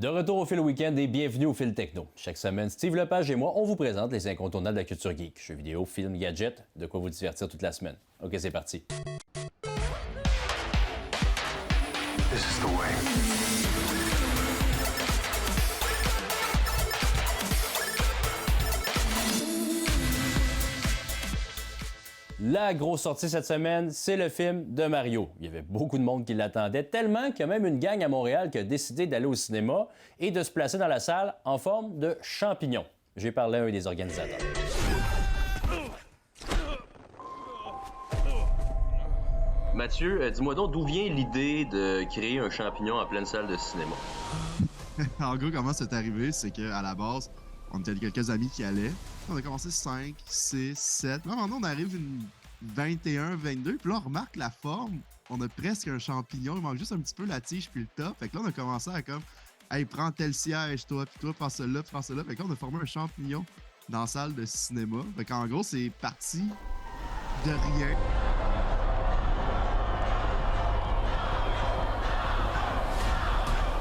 De retour au fil week-end et bienvenue au fil techno. Chaque semaine, Steve Lepage et moi, on vous présente les incontournables de la culture geek. Jeux vidéo, films, gadgets, de quoi vous divertir toute la semaine. Ok, c'est parti. This is the way. La grosse sortie cette semaine, c'est le film de Mario. Il y avait beaucoup de monde qui l'attendait, tellement qu'il y a même une gang à Montréal qui a décidé d'aller au cinéma et de se placer dans la salle en forme de champignon. J'ai parlé à un des organisateurs. Mathieu, dis-moi donc d'où vient l'idée de créer un champignon en pleine salle de cinéma? En gros, comment c'est arrivé, c'est qu'à la base, on était quelques amis qui allaient. On a commencé 5, 6, 7. Là, maintenant, on arrive une 21, 22. Puis là, on remarque la forme. On a presque un champignon. Il manque juste un petit peu la tige puis le top. Fait que là, on a commencé à comme, hey, prends tel siège, toi, puis toi, prends celui-là, prends celui-là. Fait que là, on a formé un champignon dans la salle de cinéma. Fait qu'en gros, c'est parti de rien.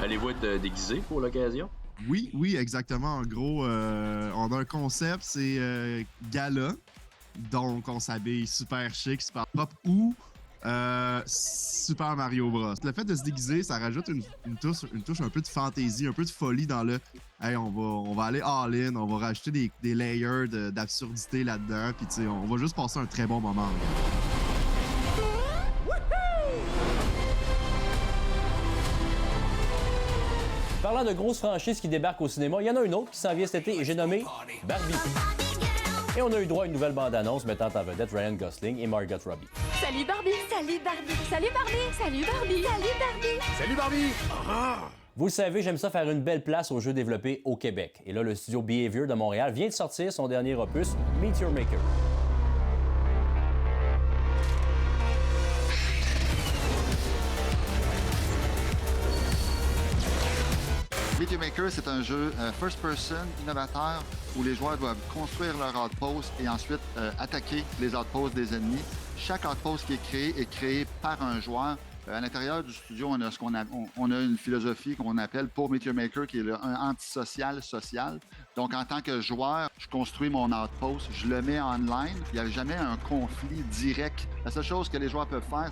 Allez-vous être déguisé pour l'occasion? Oui, exactement. En gros, on a un concept, c'est gala. Donc, on s'habille super chic, super propre ou Super Mario Bros. Le fait de se déguiser, ça rajoute une touche un peu de fantaisie, un peu de folie dans le « Hey, on va aller all-in, on va rajouter des layers d'absurdité là-dedans, puis tu sais, on va juste passer un très bon moment. » Parlant de grosses franchises qui débarquent au cinéma, il y en a une autre qui s'en vient cet été et j'ai nommé Barbie. Et on a eu droit à une nouvelle bande-annonce mettant en vedette Ryan Gosling et Margot Robbie. Salut Barbie! Salut Barbie! Salut Barbie! Salut Barbie! Salut Barbie! Salut Barbie! Vous le savez, j'aime ça faire une belle place aux jeux développés au Québec. Et là, le studio Behavior de Montréal vient de sortir son dernier opus, Meteor Maker. Meteor Maker, c'est un jeu first-person innovateur où les joueurs doivent construire leur outpost et ensuite attaquer les outposts des ennemis. Chaque outpost qui est créé par un joueur. À l'intérieur du studio, on a une philosophie qu'on appelle pour Meteor Maker qui est un antisocial social. Donc, en tant que joueur, je construis mon outpost, je le mets online. Il n'y a jamais un conflit direct. La seule chose que les joueurs peuvent faire,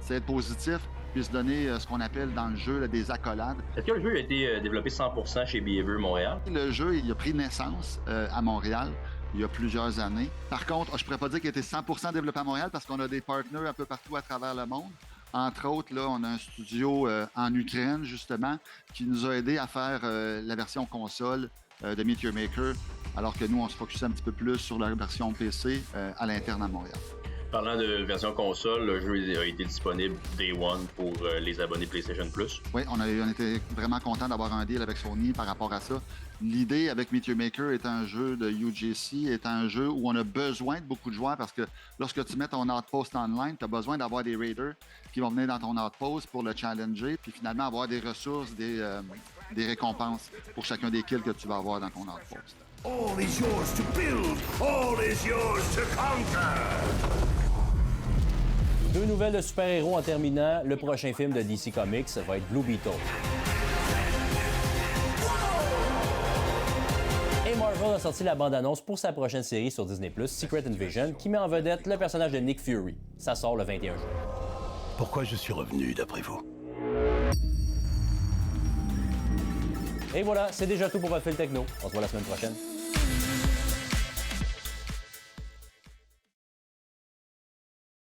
c'est être positif puis se donner ce qu'on appelle dans le jeu là, des accolades. Est-ce que le jeu a été développé 100% chez Behavior Montréal? Le jeu, il a pris naissance à Montréal il y a plusieurs années. Par contre, je ne pourrais pas dire qu'il a été 100% développé à Montréal parce qu'on a des partenaires un peu partout à travers le monde. Entre autres, là, on a un studio en Ukraine, justement, qui nous a aidé à faire la version console de Meteor Maker, alors que nous, on se focusait un petit peu plus sur la version PC à l'interne à Montréal. Parlant de version console, le jeu a été disponible Day One pour les abonnés PlayStation Plus. Oui, on était vraiment content d'avoir un deal avec Sony par rapport à ça. L'idée avec Meteor Maker est un jeu de UGC, est un jeu où on a besoin de beaucoup de joueurs parce que lorsque tu mets ton outpost online, tu as besoin d'avoir des raiders qui vont venir dans ton outpost pour le challenger, puis finalement avoir des ressources, des récompenses pour chacun des kills que tu vas avoir dans ton outpost. All is yours to build, all is yours to conquer! Deux nouvelles de super-héros en terminant. Le prochain film de DC Comics va être Blue Beetle. Et Marvel a sorti la bande-annonce pour sa prochaine série sur Disney+, Secret Invasion, qui met en vedette le personnage de Nick Fury. Ça sort le 21 juin. Pourquoi je suis revenu, d'après vous? Et voilà, c'est déjà tout pour votre fil techno. On se voit la semaine prochaine.